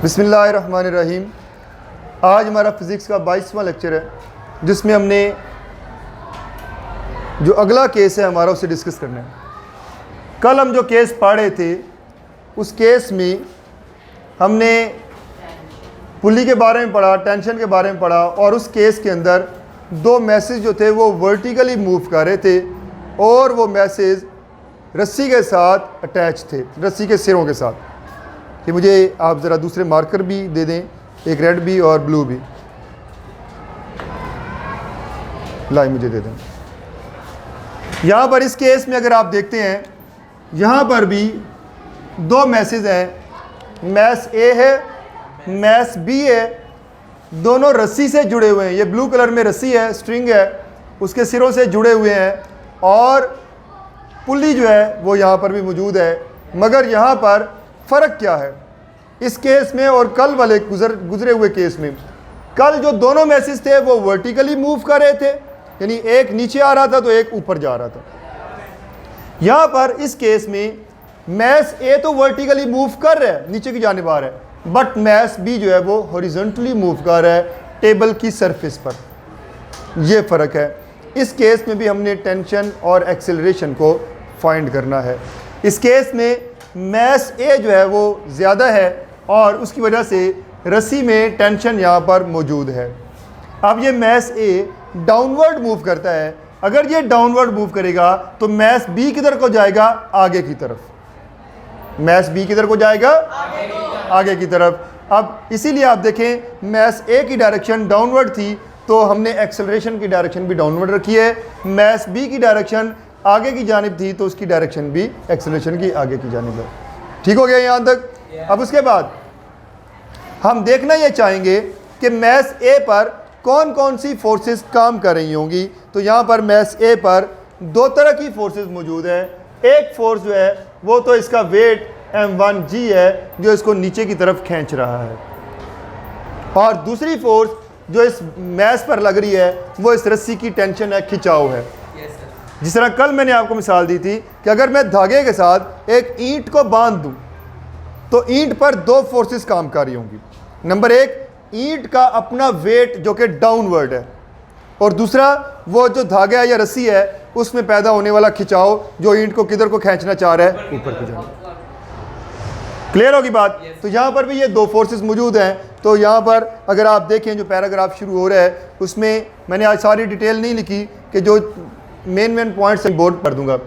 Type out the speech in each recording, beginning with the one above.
बिस्मिल्लाहिर्रहमानिर्रहीम। आज हमारा फ़िज़िक्स का 22वां लेक्चर है, जिसमें हमने जो अगला केस है हमारा उसे डिस्कस करना है। कल हम जो केस पढ़े थे उस केस में हमने पुली के बारे में पढ़ा, टेंशन के बारे में पढ़ा, और उस केस के अंदर दो मैसेज जो थे वो वर्टिकली मूव कर रहे थे और वो मैसेज रस्सी के साथ अटैच थे, रस्सी के सिरों के साथ। कि मुझे आप ज़रा दूसरे मार्कर भी दे दें, एक रेड भी और ब्लू भी लाई मुझे दे दें। यहाँ पर इस केस में अगर आप देखते हैं, यहाँ पर भी दो मैसेज हैं, मैस ए है, मैस बी है, दोनों रस्सी से जुड़े हुए हैं। ये ब्लू कलर में रस्सी है, स्ट्रिंग है, उसके सिरों से जुड़े हुए हैं, और पुली जो है वो यहाँ पर भी मौजूद है। मगर यहाँ पर फ़र्क क्या है इस केस में और कल वाले गुजरे हुए केस में? कल जो दोनों मैसेज थे वो वर्टिकली मूव कर रहे थे, यानी एक नीचे आ रहा था तो एक ऊपर जा रहा था। यहाँ पर इस केस में मैस ए तो वर्टिकली मूव कर रहा है, नीचे की जानिब आ रहा है, बट मैस बी जो है वो हॉरिजॉन्टली मूव कर रहा है टेबल की सरफेस पर। यह फ़र्क है। इस केस में भी हमने टेंशन और एक्सेलरेशन को फाइंड करना है। इस केस में मैस ए जो है वो ज़्यादा है और उसकी वजह से रस्सी में टेंशन यहाँ पर मौजूद है। अब ये मैस ए डाउनवर्ड मूव करता है। अगर ये डाउनवर्ड मूव करेगा तो मैस बी किधर को जाएगा? आगे की तरफ। मैस बी किधर को जाएगा? आगे की तरफ। अब इसीलिए आप देखें मैस ए की डायरेक्शन डाउनवर्ड थी तो हमने एक्सेलरेशन की डायरेक्शन भी डाउनवर्ड रखी है। मैस बी की डायरेक्शन आगे की जानिब थी तो उसकी डायरेक्शन भी एक्सेलरेशन की आगे की जानिब है। ठीक हो गया यहाँ तक? अब उसके बाद हम देखना ये चाहेंगे कि मैस ए पर कौन कौन सी फोर्सेस काम कर रही होंगी। तो यहाँ पर मैस ए पर दो तरह की फोर्सेस मौजूद हैं। एक फोर्स जो है वो तो इसका वेट m1g है जो इसको नीचे की तरफ खींच रहा है, और दूसरी फोर्स जो इस मैस पर लग रही है वो इस रस्सी की टेंशन है, खिंचाव है। जिस तरह कल मैंने आपको मिसाल दी थी कि अगर मैं धागे के साथ एक ईंट को बांध दूं तो ईंट पर दो फोर्सेस काम कर रही होंगी। नंबर एक, ईंट का अपना वेट जो कि डाउनवर्ड है, और दूसरा वो जो धागा या रस्सी है उसमें पैदा होने वाला खिंचाव जो ईंट को किधर को खींचना चाह रहा है? ऊपर की जाए। क्लियर होगी बात? तो यहाँ पर भी ये दो फोर्सेस मौजूद हैं। तो यहाँ पर अगर आप देखें जो पैराग्राफ शुरू हो रहा है उसमें मैंने आज सारी डिटेल नहीं लिखी कि जो मेन पॉइंट्स बोर्ड कर दूंगा।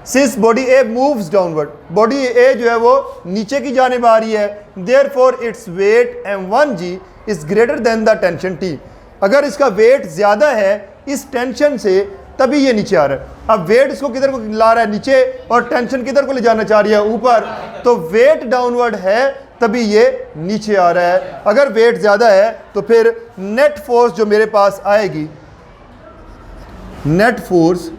सिंस बॉडी ए मूव्स डाउनवर्ड, बॉडी ए जो है वो नीचे की जानिब आ रही है, therefore its weight m1g is greater than the tension t। अगर इसका वेट ज़्यादा है इस टेंशन से तभी ये नीचे आ रहा है। अब वेट इसको किधर को ला रहा है? नीचे, और टेंशन किधर को ले जाना चाह रही है? ऊपर। तो वेट डाउनवर्ड है तभी ये नीचे आ रहा है। अगर वेट ज़्यादा है तो फिर नेट फोर्स जो मेरे पास आएगी, नेट फोर्स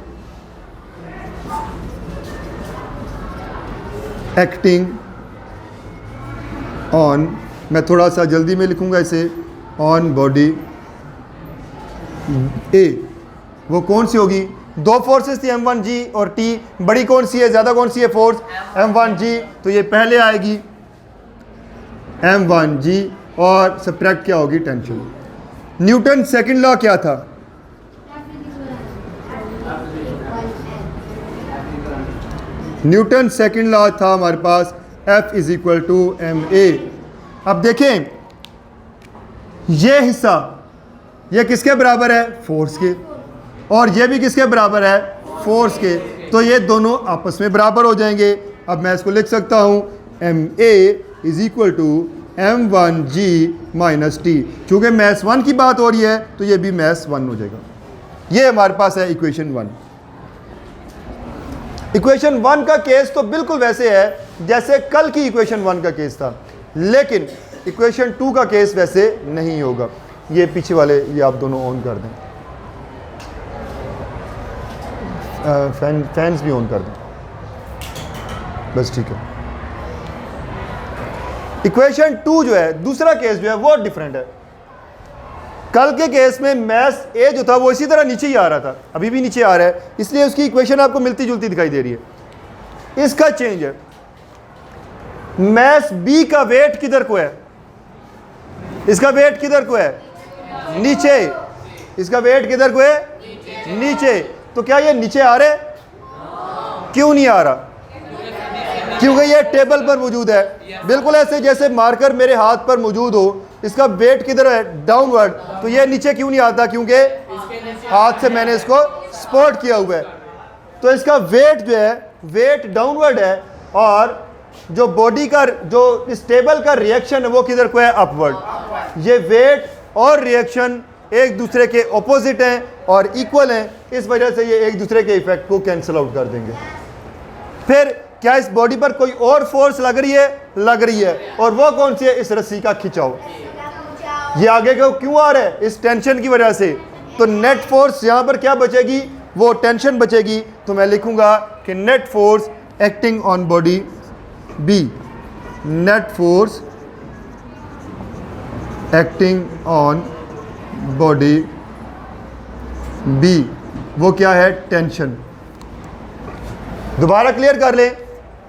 एक्टिंग ऑन, मैं थोड़ा सा जल्दी में लिखूंगा इसे, ऑन बॉडी ए, वो कौन सी होगी? दो फोर्सेस थी m1g और t, बड़ी कौन सी है, ज़्यादा कौन सी है फोर्स? m1g। तो ये पहले आएगी m1g और सब्ट्रैक्ट क्या होगी? टेंशन। न्यूटन सेकंड लॉ क्या था? न्यूटन सेकंड लॉ था हमारे पास F is equal to ma। अब देखें ये हिस्सा ये किसके बराबर है? फोर्स के, और ये भी किसके बराबर है? फोर्स के। तो ये दोनों आपस में बराबर हो जाएंगे। अब मैं इसको लिख सकता हूँ ma is equal to m1g minus t। चूँकि मैथ्स 1 की बात हो रही है तो ये भी मैथ्स 1 हो जाएगा। ये हमारे पास है इक्वेशन 1। इक्वेशन 1 का केस तो बिल्कुल वैसे है जैसे कल की इक्वेशन 1 का केस था, लेकिन इक्वेशन 2 का केस वैसे नहीं होगा। ये पीछे वाले ये आप दोनों ऑन कर दें, फैंस भी ऑन कर दें, बस ठीक है। इक्वेशन 2 जो है, दूसरा केस जो है वो डिफरेंट है। कल के केस में मैस ए जो था वो इसी तरह नीचे ही आ रहा था, अभी भी नीचे आ रहा है, इसलिए उसकी इक्वेशन आपको मिलती जुलती दिखाई दे रही है। इसका चेंज है, मैस बी का वेट किधर को है? इसका वेट किधर को है? नीचे। इसका वेट किधर को है? नीचे। तो क्या ये नीचे आ रहे? क्यों नहीं आ रहा? क्योंकि ये टेबल पर मौजूद है। बिल्कुल ऐसे जैसे मार्कर मेरे हाथ पर मौजूद हो, इसका वेट किधर है? डाउनवर्ड। तो ये नीचे क्यों नहीं आता? क्योंकि हाथ से मैंने इसको सपोर्ट किया हुआ है। तो इसका वेट जो है वेट डाउनवर्ड है, और जो बॉडी का जो इस टेबल का रिएक्शन है वो किधर को है? अपवर्ड। ये वेट और रिएक्शन एक दूसरे के ऑपोजिट हैं और इक्वल हैं, इस वजह से ये एक दूसरे के इफेक्ट को कैंसिल आउट कर देंगे। फिर क्या इस बॉडी पर कोई और फोर्स लग रही है? लग रही है। और वो कौन सी है? इस रस्सी का खिंचाव। ये आगे को क्यों आ रहा है? इस टेंशन की वजह से। तो नेट फोर्स यहाँ पर क्या बचेगी? वो टेंशन बचेगी। तो मैं लिखूंगा कि net force acting on body B, net force acting on body B, वो क्या है? टेंशन। दोबारा क्लियर कर लें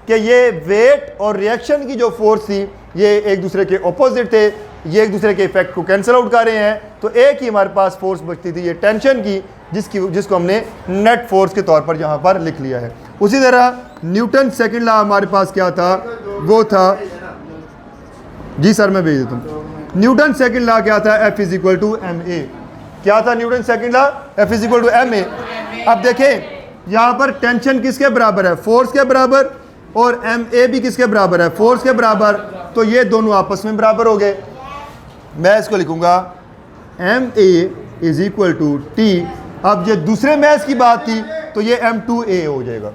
कि ये वेट और रिएक्शन की जो फोर्स थी ये एक दूसरे के ऑपोजिट थे, ये एक दूसरे के इफेक्ट को कैंसिल आउट कर रहे हैं। तो एक ही हमारे पास फोर्स बचती थी, ये टेंशन की, जिसको हमने नेट फोर्स के तौर पर यहाँ पर लिख लिया है। उसी तरह न्यूटन सेकंड लॉ हमारे पास क्या था? वो था, जी सर मैं भेज देता हूँ। न्यूटन सेकंड लॉ क्या था? F is equal to M A. क्या था Newton second law? F is equal to M A. अब देखें यहाँ पर टेंशन किसके बराबर है? फोर्स के बराबर। और एम ए भी किसके बराबर है? फोर्स के बराबर। तो ये दोनों आपस में बराबर हो गए। मैं इसको लिखूंगा M A is equal to T. अब ये दूसरे मैथ्स की बात थी तो ये M2A हो जाएगा।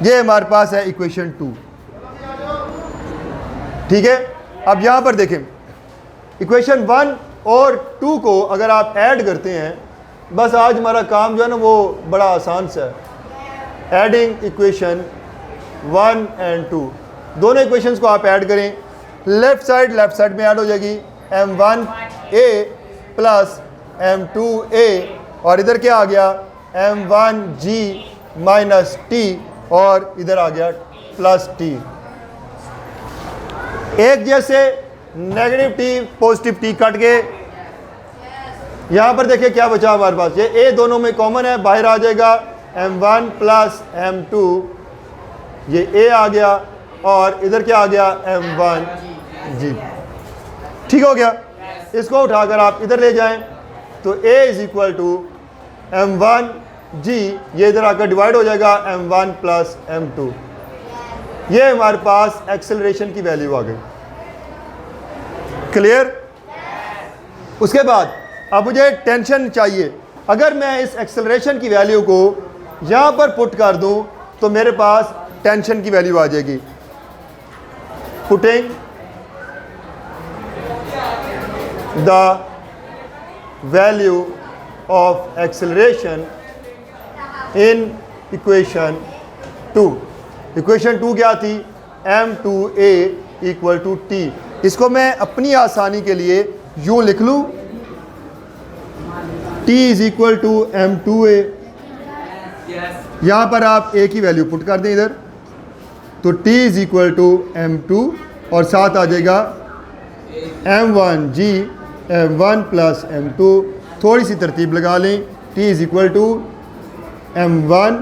ये हमारे पास है इक्वेशन 2। ठीक है। अब यहाँ पर देखें इक्वेशन 1 और 2 को अगर आप ऐड करते हैं, बस आज हमारा काम जो है ना वो बड़ा आसान सा है। एडिंग इक्वेशन 1 एंड 2, दोनों इक्वेशंस को आप ऐड करें। लेफ्ट साइड में ऐड हो जाएगी M1A प्लस M2A, और इधर क्या आ गया? M1G माइनस T, और इधर आ गया प्लस T। एक जैसे negative T positive T cut गए। यहाँ पर देखिए क्या बचा हमारे पास, ये A दोनों में कॉमन है, बाहर आ जाएगा M1 प्लस M2, ये A आ गया, और इधर क्या आ गया? M1G। ठीक हो गया। इसको उठाकर आप इधर ले जाएं तो A is equal to M1G, ये इधर आकर डिवाइड हो जाएगा M1 प्लस M2। ये हमारे पास एक्सेलरेशन की वैल्यू आ गई। क्लियर? उसके बाद अब मुझे टेंशन चाहिए। अगर मैं इस एक्सेलरेशन की वैल्यू को यहाँ पर पुट कर दूँ तो मेरे पास टेंशन की वैल्यू आ जाएगी। Putting the value of acceleration in equation 2। Equation 2 क्या थी? M2A equal to T। इसको मैं अपनी आसानी के लिए यूँ लिख लूँ, T is equal to M2A। यहाँ पर आप A की वैल्यू पुट कर दें इधर, तो T is equal to M2, और साथ आ जाएगा M1G M1 प्लस M2। थोड़ी सी तरतीब लगा लें, T is equal to M1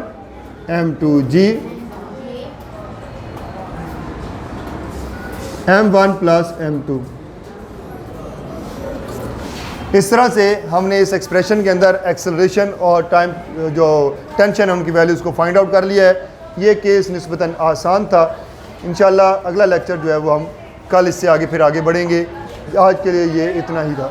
M2G M1 plus M2। इस तरह से हमने इस एक्सप्रेशन के अंदर एक्सेलरेशन और टाइम जो टेंशन है उनकी वैल्यूज़ को फाइंड आउट कर लिया है। ये केस निस्बतन आसान था। इंशाल्लाह अगला लेक्चर जो है वो हम कल इससे आगे फिर आगे बढ़ेंगे। आज के लिए ये इतना ही था।